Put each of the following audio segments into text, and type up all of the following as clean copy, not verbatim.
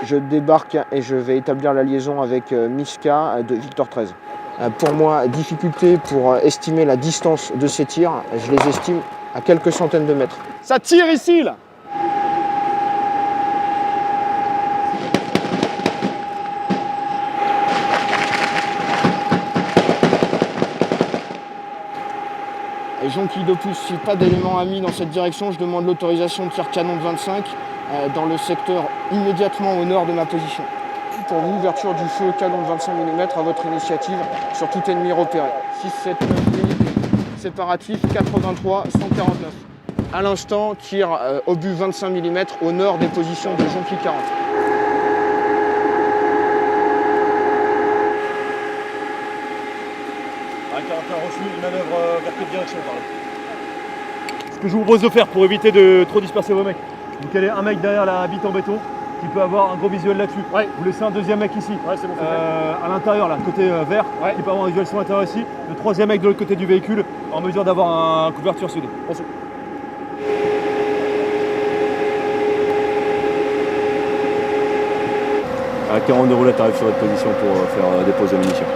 je débarque et je vais établir la liaison avec Miska de Victor 13. Pour moi, difficulté pour estimer la distance de ces tirs, je les estime à quelques centaines de mètres. Ça tire ici là. Et Jonquille de plus, si pas d'éléments amis dans cette direction, je demande l'autorisation de tir canon de 25 dans le secteur immédiatement au nord de ma position. Pour l'ouverture du feu canon de 25 mm à votre initiative sur tout ennemi repéré. 6, 7, 9 minutes, séparatif 83, 149. À l'instant, tir obus 25 mm au nord des positions de Jonquille 40. Reçu, une manœuvre vers quelle direction par là? Ce que je vous propose de faire pour éviter de trop disperser vos mecs, vous calez un mec derrière la bite en béton qui peut avoir un gros visuel là-dessus. Ouais. Vous laissez un deuxième mec ici, Ouais, c'est bon, à l'intérieur, là, côté vert, qui peut avoir un visuel sur l'intérieur ici. Le troisième mec de l'autre côté du véhicule en mesure d'avoir une couverture sud. À 42 roulettes arrive sur votre position pour faire déposer les munitions.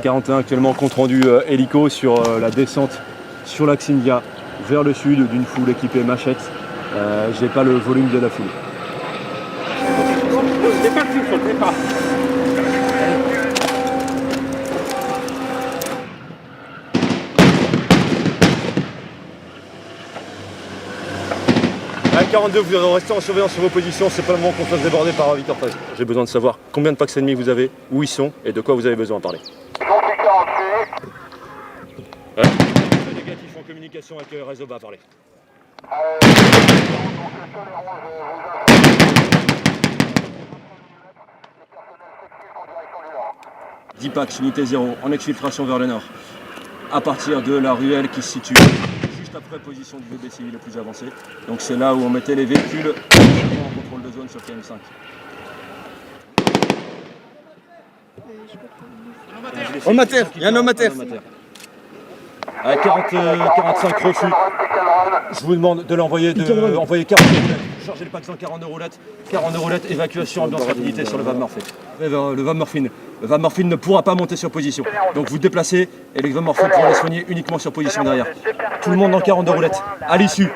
« 41 actuellement compte rendu hélico sur la descente sur l'axe India vers le sud d'une foule équipée machette. J'ai pas le volume de la foule. C'est parti sur le départ. À 42, vous restez en surveillance sur vos positions, c'est pas le moment qu'on fasse déborder par Victor 13. J'ai besoin de savoir combien de packs ennemis vous avez, où ils sont et de quoi vous avez besoin à parler. Ouais. Négatif en communication avec réseau bas à parler. 10 packs, unité 0, en exfiltration vers le nord. À partir de la ruelle qui se situe juste après position du VB civil le plus avancé. Donc c'est là où on mettait les véhicules en contrôle de zone sur KM5. Homme à terre, il y a un homme à terre. À 45 refus. Je vous demande de l'envoyer, envoyer 40 roulettes. Chargez le pack 142 roulettes. 42 roulettes, évacuation, ambiance rapidité sur le Van Morphine. Le Van Morphine ne pourra pas monter sur position. Donc vous déplacez et le Van Morphine pourra les soigner uniquement sur position derrière. Tout le monde dans 42 roulettes. À l'issue.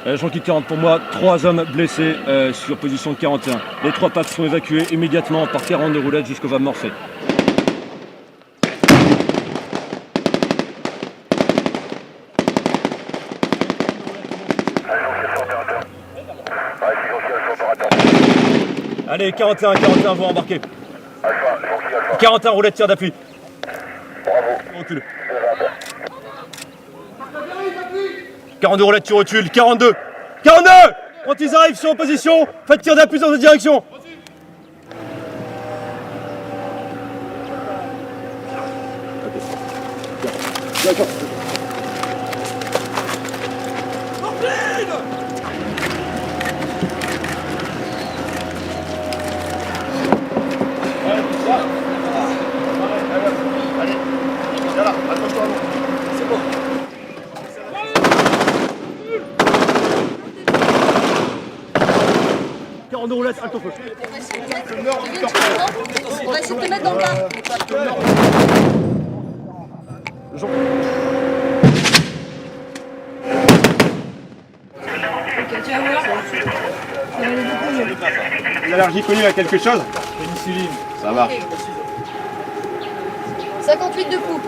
Jonquille 40 pour moi, 3 hommes blessés sur position de 41. Les 3 packs sont évacués immédiatement par 42 roulettes jusqu'au Van Morphine. Allez, 41, vous embarquez. 41 roulettes, tir d'appui. Recule. 42 roulettes, tu recules. 42. 42. Quand ils arrivent sur position, faites tir d'appui dans cette direction. D'accord. De roulette, halte au feu. On va essayer de te mettre dans le tas. Tu vas voir. L'allergie connue à quelque chose? Pénicilline. Ça marche. 58 de coups.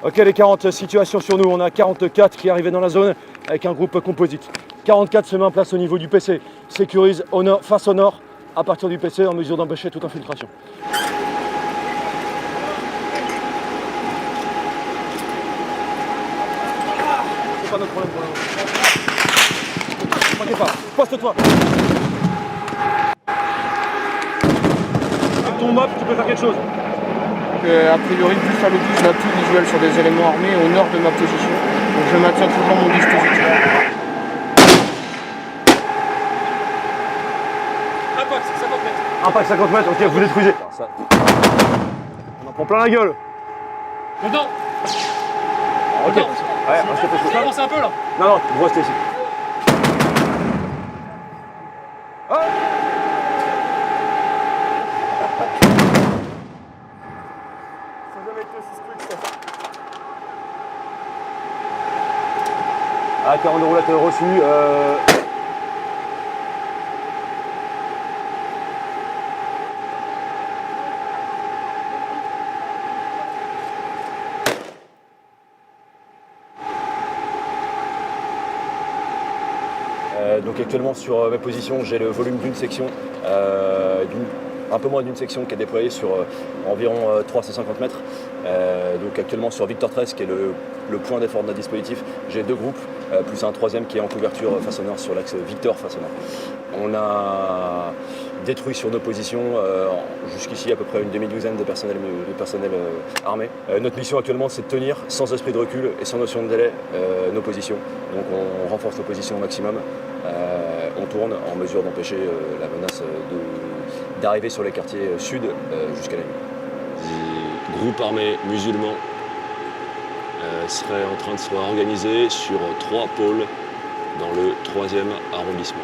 Ok les 40, situation sur nous, on a 44 qui arrivaient dans la zone avec un groupe composite. 44 se met en place au niveau du PC, sécurise au nord, face au nord, à partir du PC en mesure d'empêcher toute infiltration. C'est pas notre problème pour le moment. Ne t'inquiète pas, poste-toi. Avec ton mop, tu peux faire quelque chose. A priori, Buffalo 12 n'a plus visuel sur des éléments armés au nord de ma position. Donc je maintiens toujours mon dispositif. Un pack 50 mètres, ok, vous détruisez. Ça. On en prend plein la gueule. Dedans. Ok. Dedans. Ouais, restez Tu peux posé. avancer un peu là. Non, non, vous restez ici. Ah, 40 roulettes reçues. Donc actuellement sur ma position, j'ai le volume d'une section, un peu moins d'une section qui est déployée sur environ 350 mètres. Donc actuellement sur Victor 13 qui est le point d'effort de notre dispositif, j'ai 2 groupes, plus un troisième qui est en couverture façonneur sur l'axe Victor façonneur. On a détruit sur nos positions jusqu'ici à peu près une demi-douzaine de personnel armé. Notre mission actuellement c'est de tenir sans esprit de recul et sans notion de délai nos positions. Donc on renforce nos positions au maximum. On tourne en mesure d'empêcher la menace d'arriver sur les quartiers sud jusqu'à la nuit. Les groupes armés musulmans seraient en train de se réorganiser sur 3 pôles dans le 3e arrondissement.